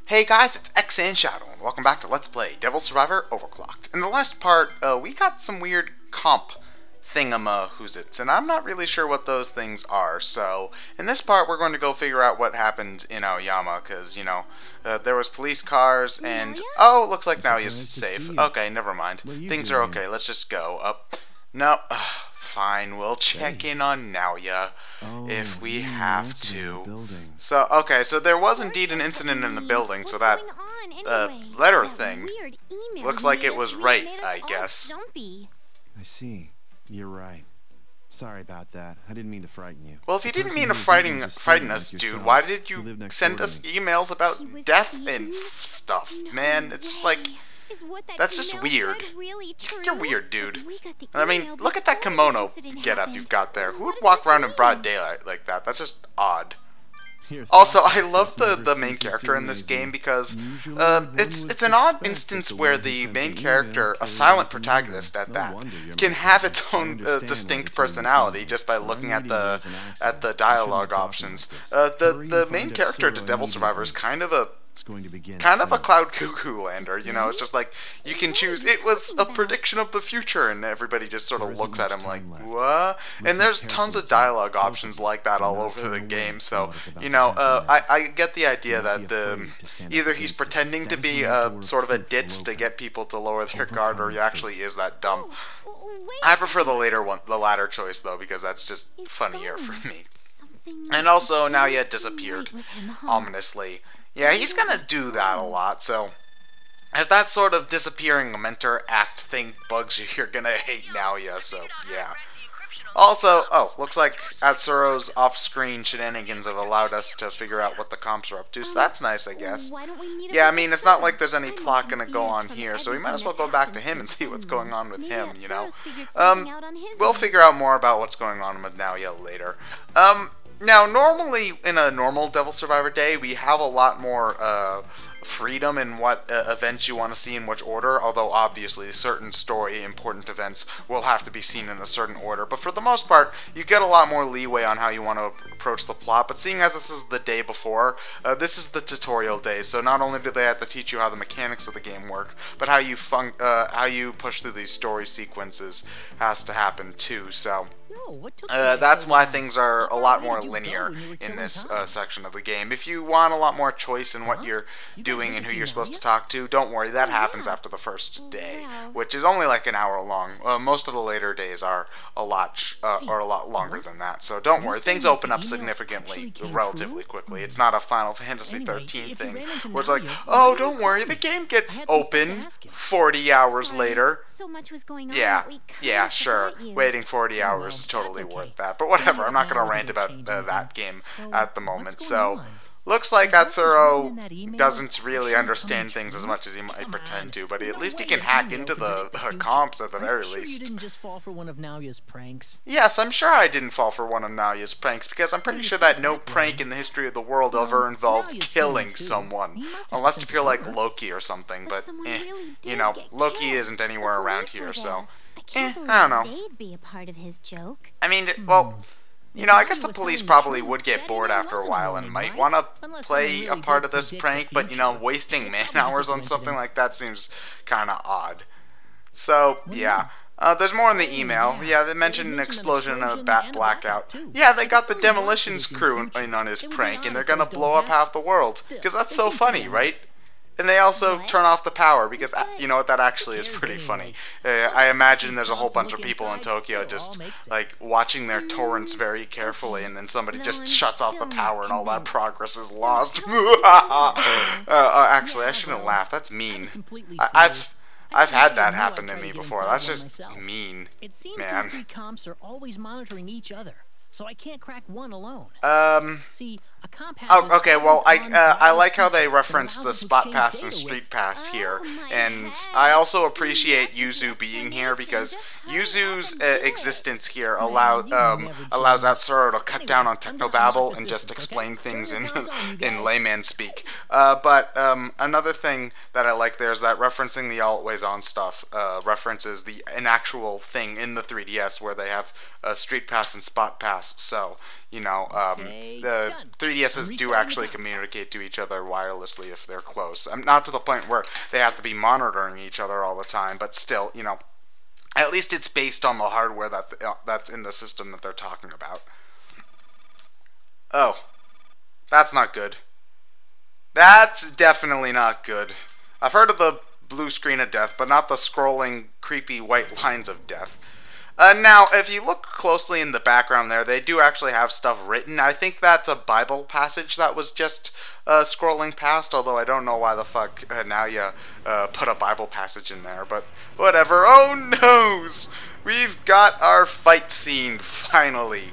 Hey guys, it's ExandShadow, and welcome back to Let's Play Devil Survivor Overclocked. In the last part, we got some weird comp thingamahoozits, and I'm not really sure what those things are, so in this part we're going to go figure out what happened in Aoyama, because, there was police cars, and, oh, looks like now he's safe. Okay, never mind. Things are okay, let's just go up. No, fine, we'll check in on Naoya if we have to. So, okay, so there was indeed an incident in the building, so that letter thing looks like it was right, I guess. I see. You're right. Sorry about that. I didn't mean to frighten you. Well, if you didn't mean to frighten us, dude, why did you send us emails about death and stuff? Man, it's just like... That's just weird. You're weird, dude. I mean, look at that kimono getup you've got there. Who would walk around in broad daylight like that? That's just odd. Also, I love the main character in this game because it's an odd instance where the main character, a silent protagonist at that, can have its own distinct personality just by looking at the dialogue options. The main character to Devil Survivor is kind of a cloud cuckoo lander, it's just like, you can choose, it was a prediction of the future, and everybody just sort of looks at him like, what? And there's tons of dialogue options like that all over the game, so, I get the idea that either he's pretending to be sort of a ditz to get people to lower their guard, or he actually is that dumb. I prefer the latter choice, though, because that's just funnier for me. And also, now he had disappeared, ominously. Yeah, he's gonna do that a lot, so if that sort of disappearing mentor act thing bugs you, you're gonna hate Naoya, so yeah. Also, looks like Atsuro's off-screen shenanigans have allowed us to figure out what the comps are up to, so that's nice, I guess. Yeah, I mean, it's not like there's any plot gonna go on here, so we might as well go back to him and see what's going on with him, We'll figure out more about what's going on with Naoya later. Now, normally, in a normal Devil Survivor day, we have a lot more freedom in what events you want to see in which order, although obviously certain story important events will have to be seen in a certain order. But for the most part, you get a lot more leeway on how you want to approach the plot. But seeing as this is the day before, this is the tutorial day, so not only do they have to teach you how the mechanics of the game work, but how you push through these story sequences has to happen too, so... that's why things are a lot more linear in this section of the game. If you want a lot more choice in what you're doing and who you're supposed to talk to, don't worry, that happens after the first day, which is only like an hour long. Most of the later days are a lot longer than that, so don't worry. Things open up significantly, relatively quickly. It's not a Final Fantasy 13 thing where it's like, oh, don't worry, the game gets open 40 hours later. Yeah, sure. Waiting 40 hours is totally worth that. But whatever, I'm not going to rant about that game at the moment. So, looks like Atsuro doesn't really understand things as much as he might pretend to, but at least he can hack into the comps at the very least. You didn't just fall for one of Naoya's pranks? Yes, I'm sure I didn't fall for one of Naoya's pranks, because I'm pretty sure that no prank in the history of the world ever involved killing someone. Unless if you're like Loki or something, but Loki isn't anywhere around here, so... I don't know. They'd be a part of his joke. I mean, well, I guess the police probably would get bored after a while and might want to play a part of this prank, but, wasting man-hours on something like that seems kind of odd. So, yeah. There's more in the email. Yeah, they mentioned an explosion and a bat blackout. Yeah, they got the demolitions crew in on his prank, and they're gonna blow up half the world. Because that's so funny, right? And they also turn off the power, because, you know what, that actually is pretty funny. I imagine there's a whole bunch of people in Tokyo just, like, watching their torrents very carefully, and then somebody just shuts off the power and all that progress is lost. Actually, I shouldn't laugh. That's mean. I've had that happen to me before. That's just mean, It seems these three comps are always monitoring each other, so I can't crack one alone. See, a comp has okay, well, I like how they reference the Spot Pass and Street Pass here, and I also appreciate Yuzu being here, because Yuzu's existence here allows Atsuro to cut down on technobabble and just explain things in layman speak. But another thing that I like there is that referencing the Always On stuff references an actual thing in the 3DS where they have Street Pass and Spot Pass, so, you know, the 3DSs do actually communicate to each other wirelessly if they're close. Not to the point where they have to be monitoring each other all the time, but still, you know, at least it's based on the hardware that's in the system that they're talking about. Oh, that's not good. That's definitely not good. I've heard of the blue screen of death, but not the scrolling, creepy white lines of death. Now, if you look closely in the background there, they do actually have stuff written. I think that's a Bible passage that was just scrolling past, although I don't know why the fuck now you put a Bible passage in there, but whatever. Oh noes! We've got our fight scene, finally.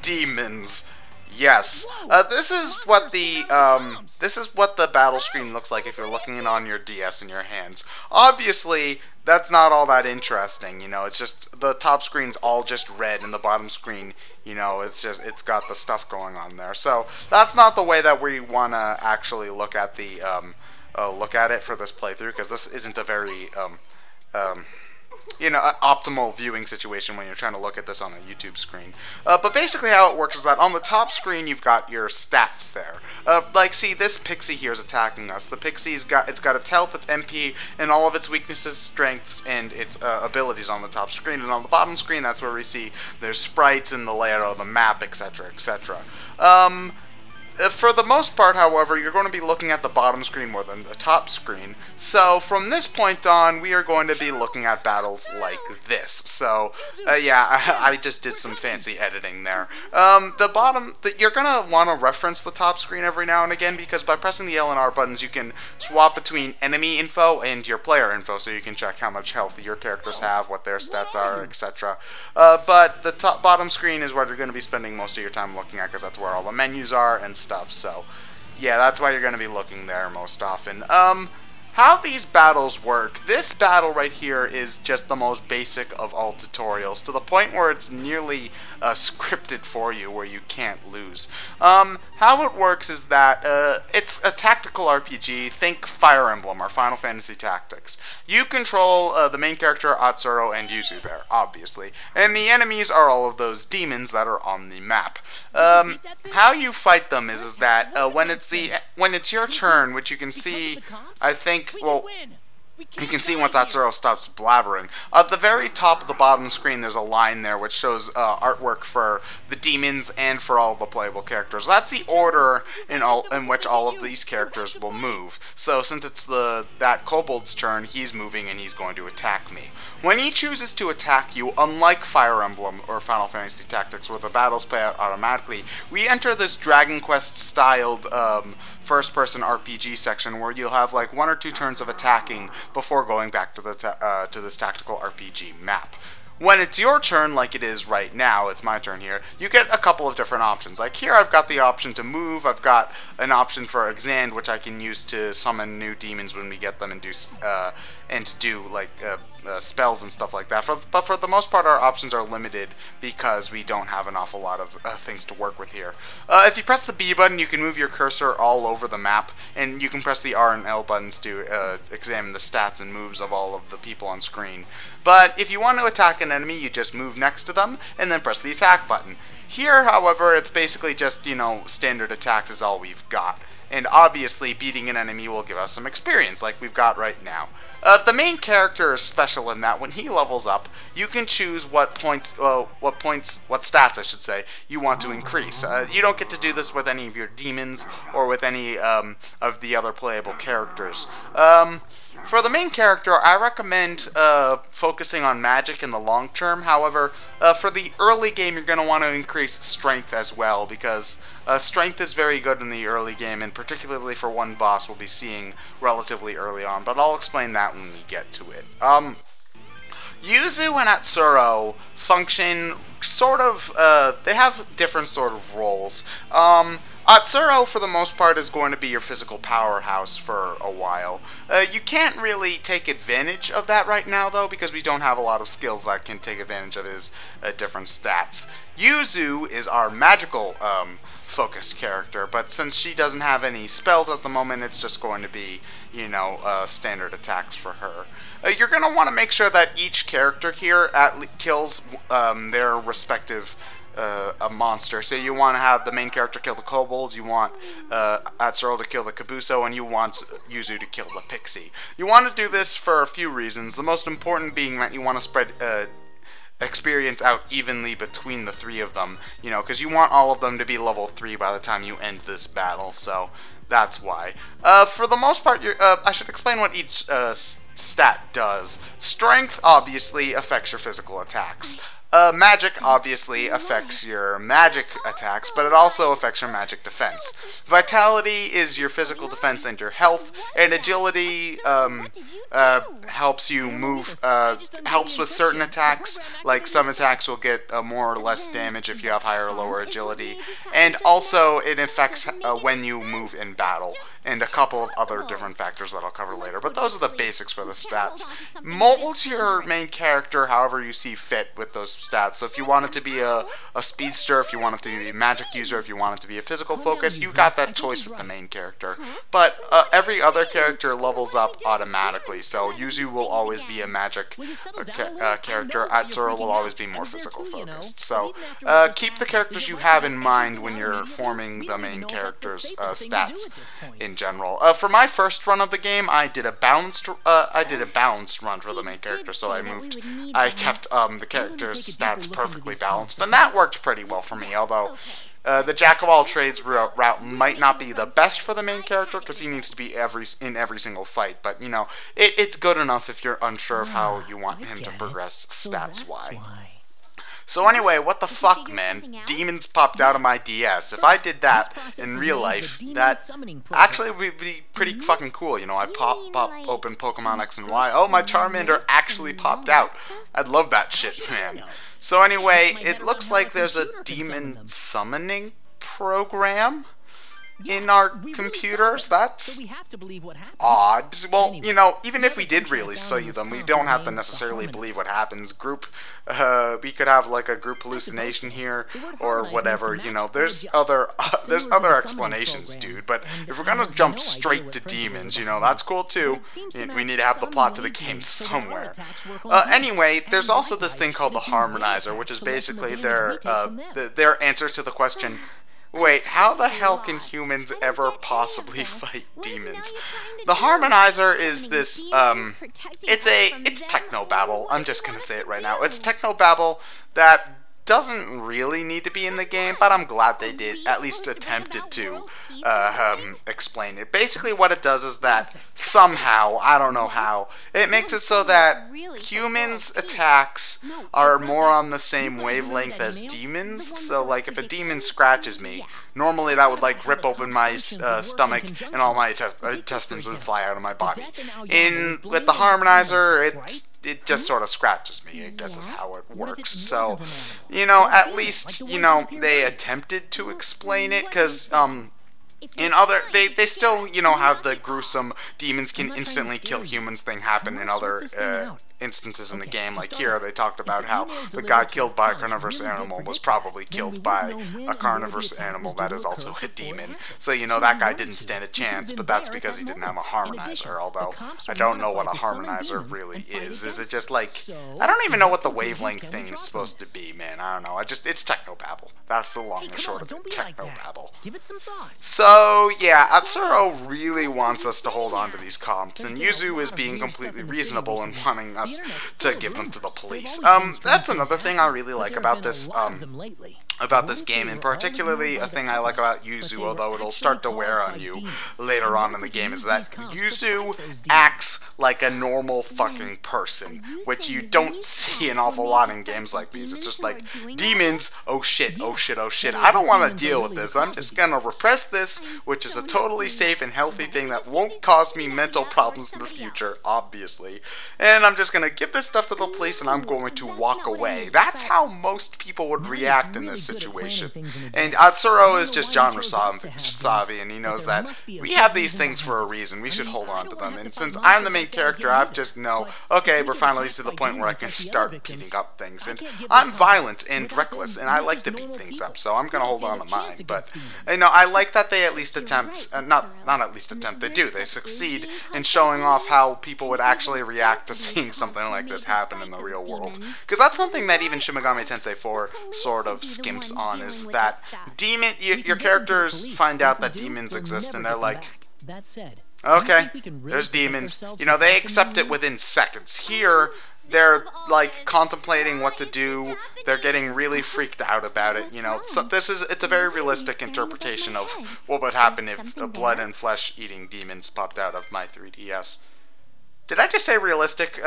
Demons. Yes. This is what the battle screen looks like if you're looking it on your DS in your hands. Obviously, that's not all that interesting, you know. It's just the top screen's all just red, and the bottom screen, you know, it's got the stuff going on there. So that's not the way that we want to actually look at the look at it for this playthrough, because this isn't a very you know, optimal viewing situation when you're trying to look at this on a YouTube screen. But basically how it works is that on the top screen you've got your stats there. Like, see, this pixie here is attacking us. The pixie's got its health, its MP, and all of its weaknesses, strengths, and its abilities on the top screen. And on the bottom screen, that's where we see their sprites and the layout of the map, etc., etc. For the most part, however, you're going to be looking at the bottom screen more than the top screen. So from this point on, we are going to be looking at battles like this. So yeah, I just did some fancy editing there. You're going to want to reference the top screen every now and again, because by pressing the L and R buttons, you can swap between enemy info and your player info, so you can check how much health your characters have, what their stats are, etc. But the bottom screen is where you're going to be spending most of your time looking at, because that's where all the menus are and stuff. So yeah, that's why you're going to be looking there most often. How these battles work. This battle right here is just the most basic of all tutorials, to the point where it's nearly scripted for you, where you can't lose. How it works is that it's a tactical RPG. Think Fire Emblem or Final Fantasy Tactics. You control the main character, Atsuro, and Yuzu there, obviously. And the enemies are all of those demons that are on the map. How you fight them is that when it's your turn, which you can see, I think, well, you can see once Atsuro stops blabbering. At the very top of the bottom screen, there's a line there which shows artwork for the demons and for all the playable characters. That's the order in which all of these characters will move. So since it's that kobold's turn, he's moving and he's going to attack me. When he chooses to attack you, unlike Fire Emblem or Final Fantasy Tactics, where the battles play out automatically, we enter this Dragon Quest-styled first-person RPG section where you'll have like 1 or 2 turns of attacking before going back to this tactical RPG map. When it's your turn, like it is right now, it's my turn here, you get a couple of different options. Like here I've got the option to move, I've got an option for Exand, which I can use to summon new demons when we get them and do spells and stuff like that. But for the most part, our options are limited because we don't have an awful lot of things to work with here. If you press the B button, you can move your cursor all over the map, and you can press the R and L buttons to examine the stats and moves of all of the people on screen. But if you want to attack an enemy, you just move next to them and then press the attack button. Here, however, it's basically just, you know, standard attacks is all we've got. And obviously, beating an enemy will give us some experience, like we've got right now. The main character is special in that when he levels up, you can choose what stats, I should say, you want to increase. You don't get to do this with any of your demons or with any of the other playable characters. For the main character, I recommend focusing on magic in the long term. However, for the early game, you're going to want to increase strength as well, because strength is very good in the early game, and particularly for one boss we'll be seeing relatively early on, but I'll explain that when we get to it. Yuzu and Atsuro function sort of, they have different sort of roles. Atsuro, for the most part, is going to be your physical powerhouse for a while. You can't really take advantage of that right now, though, because we don't have a lot of skills that can take advantage of his different stats. Yuzu is our magical focused character, but since she doesn't have any spells at the moment, it's just going to be, you know, standard attacks for her. You're going to want to make sure that each character here kills their respective a monster. So you want to have the main character kill the kobolds, you want Atsuro to kill the Kabuso, and you want Yuzu to kill the pixie. You want to do this for a few reasons, the most important being that you want to spread experience out evenly between the three of them, you know, because you want all of them to be level 3 by the time you end this battle, so that's why. For the most part, I should explain what each stat does. Strength obviously affects your physical attacks. Magic obviously affects your magic attacks, but it also affects your magic defense. Vitality is your physical defense and your health, and agility helps you move, helps with certain attacks, like some attacks will get more or less damage if you have higher or lower agility, and also it affects when you move in battle, and a couple of other different factors that I'll cover later, but those are the basics for the stats. Mold your main character however you see fit with those stats. So if you want it to be a speedster, if you want it to be a magic user, if you want it to be a physical focus, you got that choice with the main character. But every other character levels up automatically, so Yuzu will always be a magic character, Atsuro will always be more physical focused. So keep the characters you have in mind when you're forming the main character's stats in general. For my first run of the game, I did a balanced run for the main character, so I kept the character's stats perfectly balanced, and that worked pretty well for me, although the jack-of-all-trades route might not be the best for the main character, because he needs to be in every single fight, but, you know, it's good enough if you're unsure of how you want him to progress stats-wise. So anyway, what the fuck, man? Demons popped out of my DS. If I did that in real life, that actually would be pretty fucking cool. You know, I pop open Pokemon X and Y. Oh, my Charmander actually popped out. I'd love that shit, man. So anyway, it looks like there's a demon summoning program in our computers. That's odd. Well, you know, even if we did really see them, we don't have to necessarily believe what happens. We could have like a group hallucination here, or whatever. You know, there's other explanations, dude. But if we're gonna jump straight to demons, you know, that's cool too. We need to have the plot to the game somewhere. Anyway, there's also this thing called the Harmonizer, which is basically their answer to the question, wait, how the hell can humans ever possibly fight demons? The Harmonizer is this, it's technobabble. I'm just gonna say it right now. It's technobabble that doesn't really need to be in the game, but I'm glad they did, at least attempted to explain it. Basically what it does is that somehow, I don't know how, it makes it so that humans' attacks are more on the same wavelength as demons. So like if a demon scratches me, normally that would like rip open my stomach and all my intestines would fly out of my body. With the Harmonizer, it just sort of scratches me, I guess is how it works. So, you know, at least, you know, they attempted to explain it, because, in other, they still, you know, have the gruesome demons can instantly kill humans thing happen in other instances in the game. Like here, they talked about how the guy killed by a carnivorous animal was probably killed by a carnivorous animal that is also a demon. So, you know, that guy didn't stand a chance, but that's because he didn't have a Harmonizer, although I don't know what a Harmonizer really is. Is it just like, I don't even know what the wavelength thing is supposed to be, man. I don't know. It's technobabble. That's the long and short of it, technobabble. So, yeah, Atsuro really wants us to hold on to these comps, and Yuzu is being completely reasonable and wanting us to give them to the police. That's another thing I really like about this game, and particularly a thing I like about Yuzu, although it'll start to wear on you later on in the game, is that Yuzu acts like a normal fucking person, which you don't see an awful lot in games like these. It's just like, demons, oh shit, oh shit, oh shit, I don't want to deal with this, I'm just gonna repress this, which is a totally safe and healthy thing that won't cause me mental problems in the future, obviously, and I'm just gonna give this stuff to the police and I'm going to walk away. That's how most people would react in this situation. And Atsuro is just genre savvy, and he knows that we have these things for a reason. We should hold on to them. And since I'm the main character, I just know, okay, we're finally to the point where I can start beating up things. And I'm violent and reckless, and I like to beat things up, so I'm gonna hold on to mine. But, you know, I like that they at least attempt, not at least attempt, they do. They succeed in showing off how people would actually react to seeing something like this happen in the real world. Because that's something that even Shin Megami Tensei 4 sort of skimmed games on is that your characters find out that demons exist and they're like, that said, okay, there's demons. You know, they accept it within seconds. Here, they're like contemplating what to do. They're getting really freaked out about it, you know. So it's a very realistic interpretation of what would happen if the blood and flesh eating demons popped out of my 3DS. Did I just say realistic?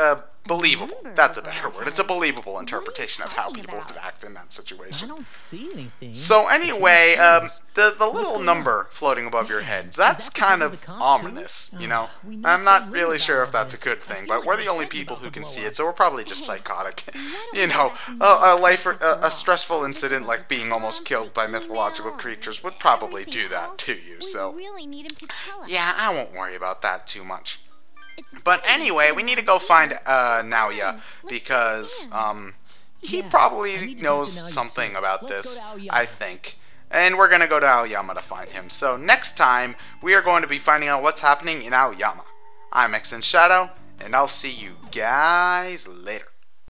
Believable. That's a better word. It's a believable interpretation of how people would act in that situation. I don't see anything. So anyway, the little number floating above your heads, that's kind of ominous, you know? I'm not really sure if that's a good thing, but we're the only people who can see it, so we're probably just psychotic. You know, a stressful incident like being almost killed by mythological creatures would probably do that to you, so... Yeah, I won't worry about that too much. But anyway, we need to go find Naoya, because he probably knows something about this, I think. And we're going to go to Aoyama to find him. So next time, we are going to be finding out what's happening in Aoyama. I'm ExandShadow, and I'll see you guys later.